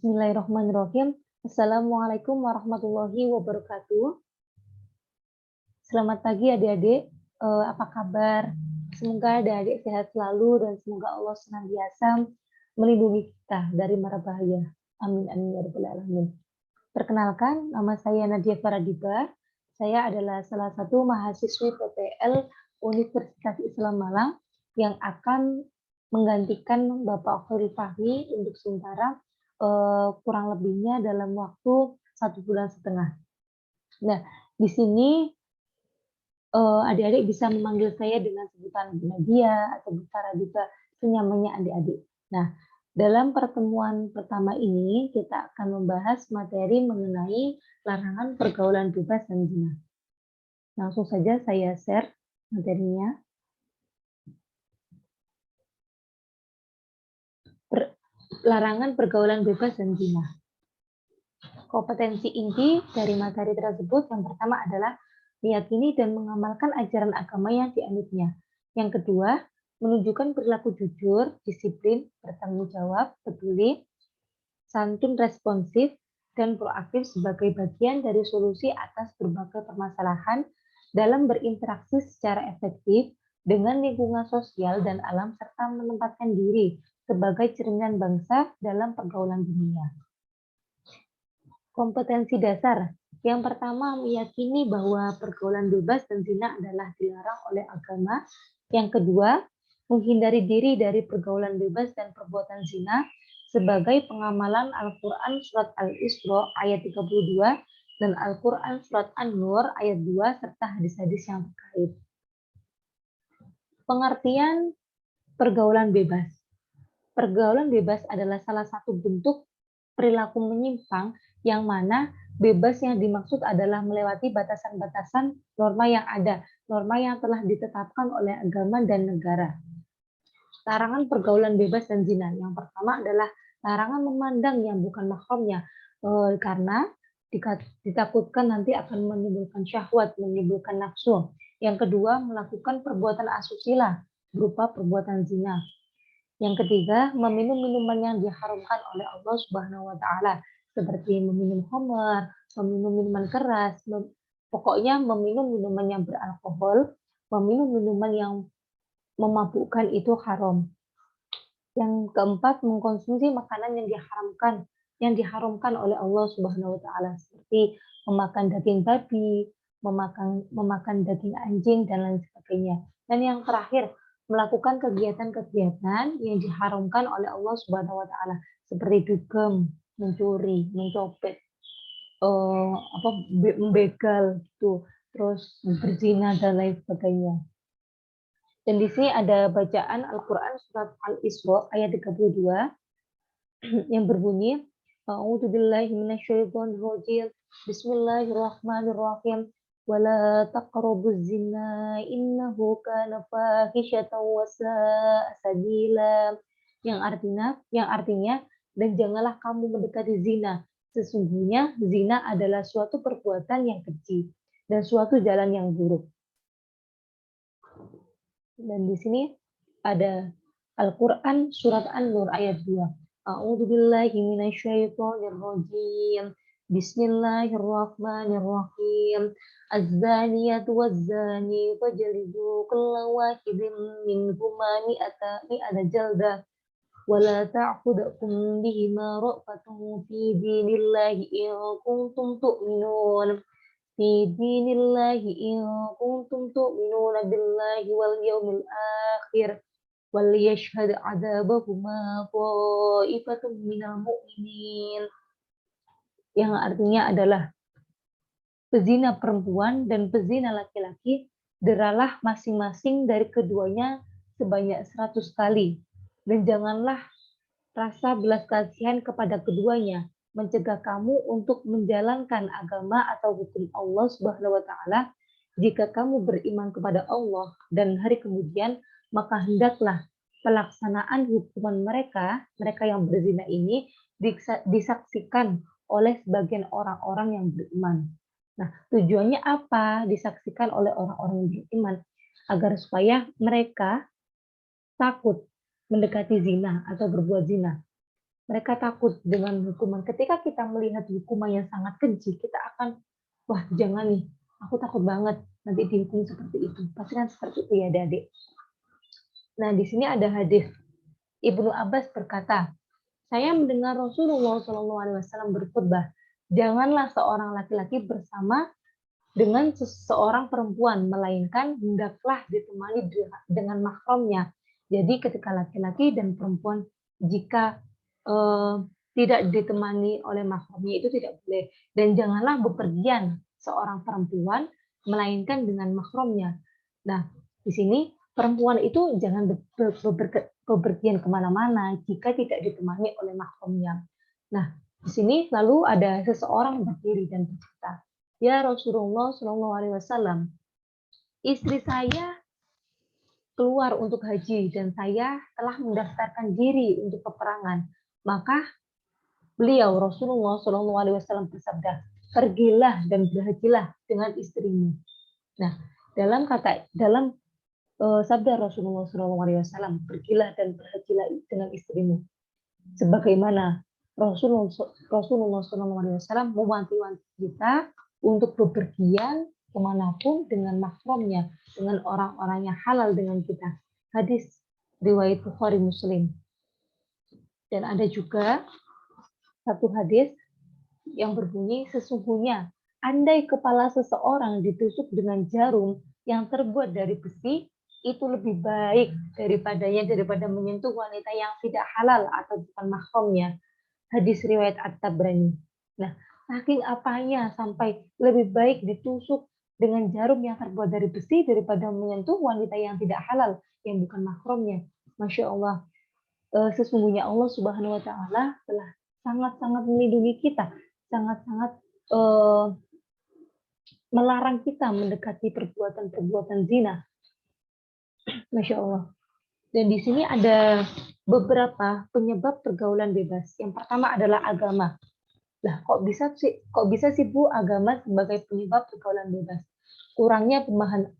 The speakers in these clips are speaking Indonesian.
Bismillahirrahmanirrahim. Assalamualaikum warahmatullahi wabarakatuh. Selamat pagi adik-adik. Apa kabar? Semoga adik-adik sehat selalu dan semoga Allah senantiasa melindungi kita dari mara bahaya. Amin amin ya rabbal alamin. Perkenalkan, nama saya Nadia Faradiba. Saya adalah salah satu mahasiswi PPL Universitas Islam Malang yang akan menggantikan Bapak Khairul Fahmi untuk sementara kurang lebihnya dalam waktu 1,5 bulan. Nah, di sini adik-adik bisa memanggil saya dengan sebutan Bu Nadia atau Bu Faradiba, senyamannya adik-adik. Nah, dalam pertemuan pertama ini kita akan membahas materi mengenai larangan pergaulan bebas dan zina. Langsung saja saya share materinya. Larangan pergaulan bebas dan zina. Kompetensi inti dari materi tersebut yang pertama adalah meyakini dan mengamalkan ajaran agama yang dianutnya. Yang kedua, menunjukkan perilaku jujur, disiplin, bertanggung jawab, peduli, santun, responsif, dan proaktif sebagai bagian dari solusi atas berbagai permasalahan dalam berinteraksi secara efektif dengan lingkungan sosial dan alam serta menempatkan diri sebagai cerminan bangsa dalam pergaulan dunia. Kompetensi dasar. Yang pertama, meyakini bahwa pergaulan bebas dan zina adalah dilarang oleh agama. Yang kedua, menghindari diri dari pergaulan bebas dan perbuatan zina sebagai pengamalan Al-Quran Surat Al-Isra ayat 32 dan Al-Quran Surat An-Nur ayat 2 serta hadis-hadis yang terkait. Pengertian pergaulan bebas. Pergaulan bebas adalah salah satu bentuk perilaku menyimpang yang mana bebas yang dimaksud adalah melewati batasan-batasan norma yang ada, norma yang telah ditetapkan oleh agama dan negara. Larangan pergaulan bebas dan zina. Yang pertama adalah larangan memandang yang bukan mahramnya, karena ditakutkan nanti akan menimbulkan syahwat, menimbulkan nafsu. Yang kedua, melakukan perbuatan asusila berupa perbuatan zina. Yang ketiga, meminum minuman yang diharamkan oleh Allah Subhanahu wa taala seperti meminum khamar, meminum minuman keras, pokoknya meminum minuman yang beralkohol, meminum minuman yang memabukkan itu haram. Yang keempat, mengkonsumsi makanan yang diharamkan oleh Allah Subhanahu wa taala seperti memakan daging babi, memakan daging anjing dan lain sebagainya. Dan yang terakhir, melakukan kegiatan-kegiatan yang diharamkan oleh Allah Subhanahu wa taala seperti dugem, mencuri, mencopet, membegal gitu, terus berzina dan lain sebagainya. Dan di sini ada bacaan Al-Qur'an surat Al-Isra ayat 32 yang berbunyi A'udzubillahi minasyaitonir rajim. Bismillahirrahmanirrahim. Wala taqrabuz zina innahu kana fahisyatan wa sa'a sabila. Yang artinya dan janganlah kamu mendekati zina. Sesungguhnya zina adalah suatu perbuatan yang keji dan suatu jalan yang buruk. Dan di sini ada Al-Qur'an surat An-Nur ayat 2. A'udzubillahi minasyaitonir rajim. Bismillahirrahmanirrahim. Az-zaniyatu waz-zani fajlidu kulla wahidin minhuma mi'ata jaldah wa la ta'khudhukum bihima ra'fatun fi dinillahi in kuntum tu'minun billahi wal yawmil akhir wal yashhad 'adzabahuma ta'ifatun minal mu'minin. Yang artinya adalah pezina perempuan dan pezina laki-laki deralah masing-masing dari keduanya sebanyak 100 kali, dan janganlah rasa belas kasihan kepada keduanya mencegah kamu untuk menjalankan agama atau hukum Allah Subhanahu wa taala. Jika kamu beriman kepada Allah dan hari kemudian, maka hendaklah pelaksanaan hukuman mereka yang berzina ini disaksikan oleh sebagian orang-orang yang beriman. Nah, tujuannya apa disaksikan oleh orang-orang yang beriman? Agar supaya mereka takut mendekati zina atau berbuat zina. Mereka takut dengan hukuman. Ketika kita melihat hukuman yang sangat keji, kita akan, wah jangan nih, aku takut banget nanti dihukum seperti itu. Pasti kan seperti itu ya adik-adik. Nah di sini ada hadis Ibnu Abbas berkata, saya mendengar Rasulullah SAW berkhutbah, janganlah seorang laki-laki bersama dengan seseorang perempuan, melainkan hendaklah ditemani dengan mahramnya. Jadi ketika laki-laki dan perempuan, jika tidak ditemani oleh mahramnya itu tidak boleh. Dan janganlah bepergian seorang perempuan, melainkan dengan mahramnya. Nah, di sini perempuan itu jangan bepergian kemana-mana jika tidak ditemani oleh mahramnya. Nah, di sini lalu ada seseorang berdiri dan berkata, ya Rasulullah Shallallahu Alaihi Wasallam, istri saya keluar untuk haji dan saya telah mendaftarkan diri untuk peperangan. Maka beliau Rasulullah Shallallahu Alaihi Wasallam bersabda, pergilah dan berhajilah dengan istrimu. Nah, dalam sabda Rasulullah Shallallahu Alaihi Wasallam, pergilah dan berhajilah dengan istrimu. Sebagaimana Rasulullah Shallallahu Alaihi Wasallam mewanti-wanti kita untuk bepergian kemanapun dengan mahramnya, dengan orang-orang yang halal dengan kita. Hadis riwayat Bukhari Muslim. Dan ada juga satu hadis yang berbunyi, sesungguhnya andai kepala seseorang ditusuk dengan jarum yang terbuat dari besi, itu lebih baik daripada menyentuh wanita yang tidak halal atau bukan mahramnya. Hadis riwayat At-Tabrani. Nah, saking apanya sampai lebih baik ditusuk dengan jarum yang terbuat dari besi daripada menyentuh wanita yang tidak halal, yang bukan mahramnya. Masya Allah, sesungguhnya Allah Subhanahu Wa Taala telah sangat-sangat melindungi kita, sangat-sangat melarang kita mendekati perbuatan-perbuatan zina. Masya Allah. Dan di sini ada beberapa penyebab pergaulan bebas. Yang pertama adalah agama. Lah, kok bisa sih Bu agama sebagai penyebab pergaulan bebas? Kurangnya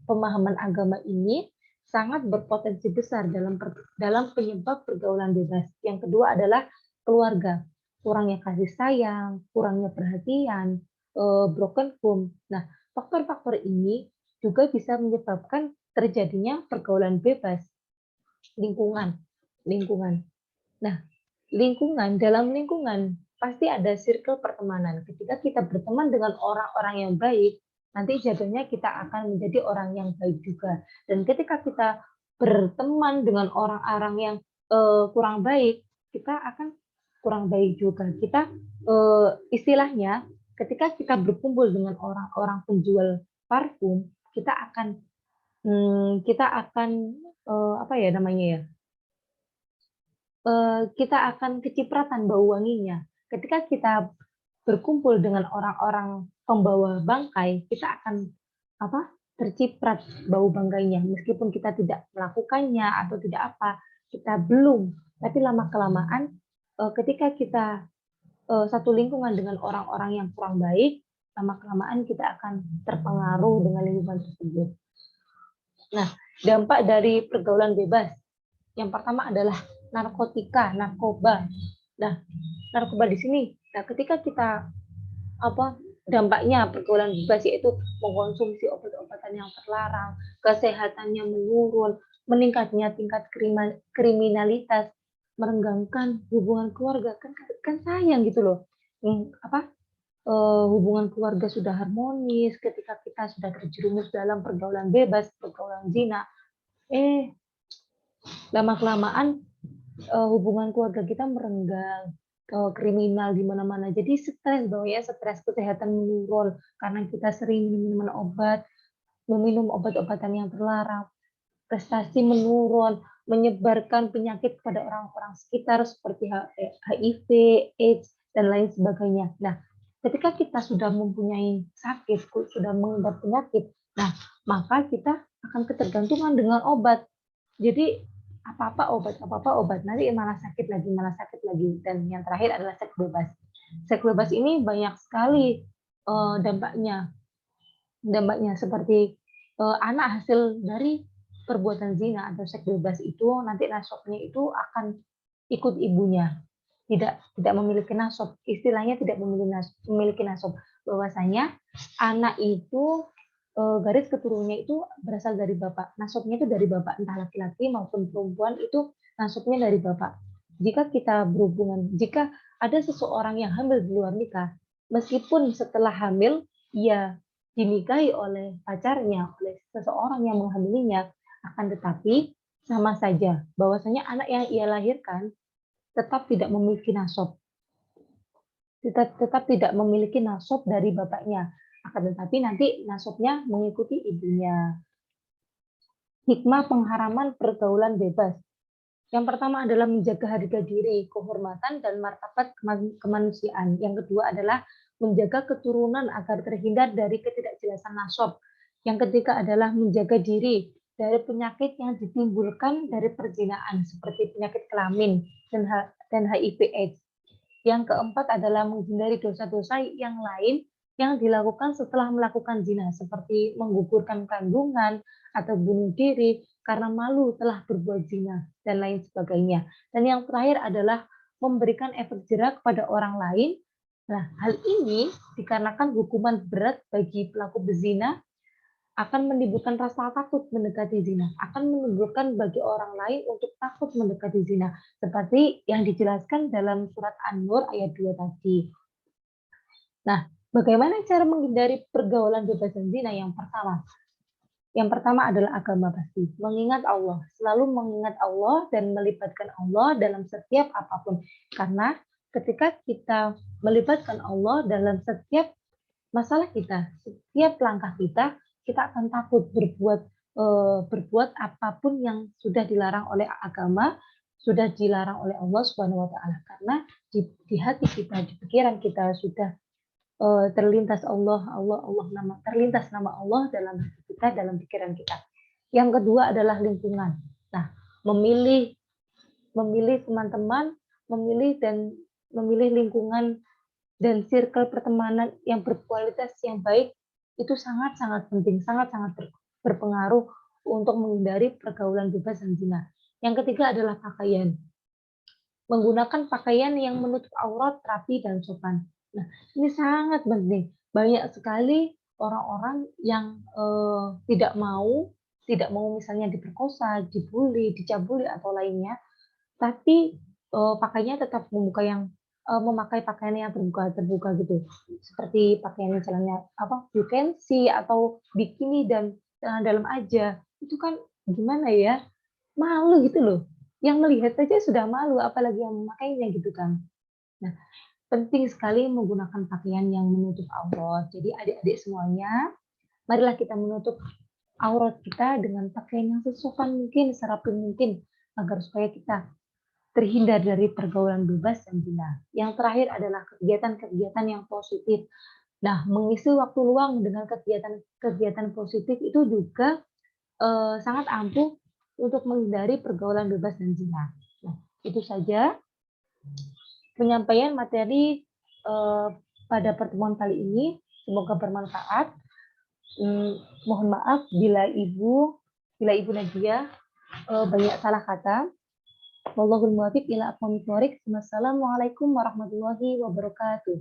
pemahaman agama ini sangat berpotensi besar dalam penyebab pergaulan bebas. Yang kedua adalah keluarga. Kurangnya kasih sayang, kurangnya perhatian, broken home. Nah, faktor-faktor ini juga bisa menyebabkan terjadinya pergaulan bebas. Lingkungan. Nah, dalam lingkungan pasti ada circle pertemanan. Ketika kita berteman dengan orang-orang yang baik, nanti jadinya kita akan menjadi orang yang baik juga. Dan ketika kita berteman dengan orang-orang yang kurang baik, kita akan kurang baik juga. Kita istilahnya ketika kita berkumpul dengan orang-orang penjual parfum, kita akan apa ya namanya ya? Kita akan kecipratan bau wanginya. Ketika kita berkumpul dengan orang-orang pembawa bangkai, kita akan terciprat bau bangkainya. Meskipun kita tidak melakukannya atau tidak kita belum. Tapi lama-kelamaan, ketika kita satu lingkungan dengan orang-orang yang kurang baik, lama-kelamaan kita akan terpengaruh dengan lingkungan tersebut. Nah, dampak dari pergaulan bebas. Yang pertama adalah narkoba. Nah, narkoba di sini. Nah, ketika kita dampaknya pergaulan bebas yaitu mengkonsumsi obat-obatan yang terlarang, kesehatannya menurun, meningkatnya tingkat kriminalitas, merenggangkan hubungan keluarga. Kan sayang gitu loh. Hubungan keluarga sudah harmonis ketika kita sudah terjerumus dalam pergaulan bebas, pergaulan zina. Lama-kelamaan hubungan keluarga kita merenggang, kriminal di mana-mana. Jadi stres kesehatan menurun karena kita sering meminum obat-obatan yang terlarang. Prestasi menurun, menyebarkan penyakit kepada orang-orang sekitar seperti HIV, AIDS, dan lain sebagainya. Nah, ketika kita sudah mempunyai sakit, sudah mengidap penyakit, nah maka kita akan ketergantungan dengan obat. Jadi apa-apa obat, nanti malah sakit lagi. Dan yang terakhir adalah seks bebas. Seks bebas ini banyak sekali dampaknya seperti anak hasil dari perbuatan zina atau seks bebas itu nanti nasabnya itu akan ikut ibunya. tidak memiliki nasab. Istilahnya tidak memiliki nasab. Bahwasanya anak itu garis keturunannya itu berasal dari bapak. Nasabnya itu dari bapak, entah laki-laki maupun perempuan itu nasabnya dari bapak. Jika ada seseorang yang hamil di luar nikah, meskipun setelah hamil ia dinikahi oleh pacarnya, oleh seseorang yang menghamilinya, akan tetapi sama saja bahwasanya anak yang ia lahirkan tetap tidak memiliki nasab, tetap tidak memiliki nasab dari bapaknya, akan tetapi nanti nasabnya mengikuti ibunya. Hikmah pengharaman pergaulan bebas. Yang pertama adalah menjaga harga diri, kehormatan, dan martabat kemanusiaan. Yang kedua adalah menjaga keturunan agar terhindar dari ketidakjelasan nasab. Yang ketiga adalah menjaga diri dari penyakit yang ditimbulkan dari perzinahan, seperti penyakit kelamin dan HIV/AIDS. Yang keempat adalah menghindari dosa-dosa yang lain yang dilakukan setelah melakukan zina, seperti menggugurkan kandungan atau bunuh diri karena malu telah berbuat zina, dan lain sebagainya. Dan yang terakhir adalah memberikan efek jerah kepada orang lain. Nah, hal ini dikarenakan hukuman berat bagi pelaku berzina akan menimbulkan rasa takut mendekati zina, akan menimbulkan bagi orang lain untuk takut mendekati zina, seperti yang dijelaskan dalam surat An-Nur ayat 2 tadi. Nah, bagaimana cara menghindari pergaulan bebas dan zina? Yang pertama adalah agama pasti, mengingat Allah, selalu mengingat Allah dan melibatkan Allah dalam setiap apapun. Karena ketika kita melibatkan Allah dalam setiap masalah kita, setiap langkah kita akan takut berbuat apapun yang sudah dilarang oleh agama, sudah dilarang oleh Allah Subhanahu wa taala. Karena di hati kita, di pikiran kita sudah terlintas terlintas nama Allah dalam hati kita, dalam pikiran kita. Yang kedua adalah lingkungan. Nah, memilih teman-teman, memilih lingkungan dan circle pertemanan yang berkualitas yang baik itu sangat-sangat penting, sangat-sangat berpengaruh untuk menghindari pergaulan bebas dan zina. Yang ketiga adalah pakaian. Menggunakan pakaian yang menutup aurat, rapi, dan sopan. Nah, ini sangat penting. Banyak sekali orang-orang yang tidak mau misalnya diperkosa, dibully, dicabuli atau lainnya, tapi pakainya tetap memakai pakaian yang terbuka gitu, seperti pakaian misalnya you can see atau bikini dan dalam aja, itu kan gimana ya, malu gitu loh, yang melihat saja sudah malu apalagi yang memakainya gitu kan. Nah, penting sekali menggunakan pakaian yang menutup aurat. Jadi adik-adik semuanya, marilah kita menutup aurat kita dengan pakaian yang sesopan mungkin, serapi mungkin, agar supaya kita terhindar dari pergaulan bebas dan zina. Yang terakhir adalah kegiatan-kegiatan yang positif. Nah, mengisi waktu luang dengan kegiatan-kegiatan positif itu juga sangat ampuh untuk menghindari pergaulan bebas dan zina. Nah, itu saja penyampaian materi pada pertemuan kali ini. Semoga bermanfaat. Mohon maaf bila Ibu Nadia banyak salah kata. Wallahul muwaffiq ila aqwamit thoriq. Wassalamualaikum warahmatullahi wabarakatuh.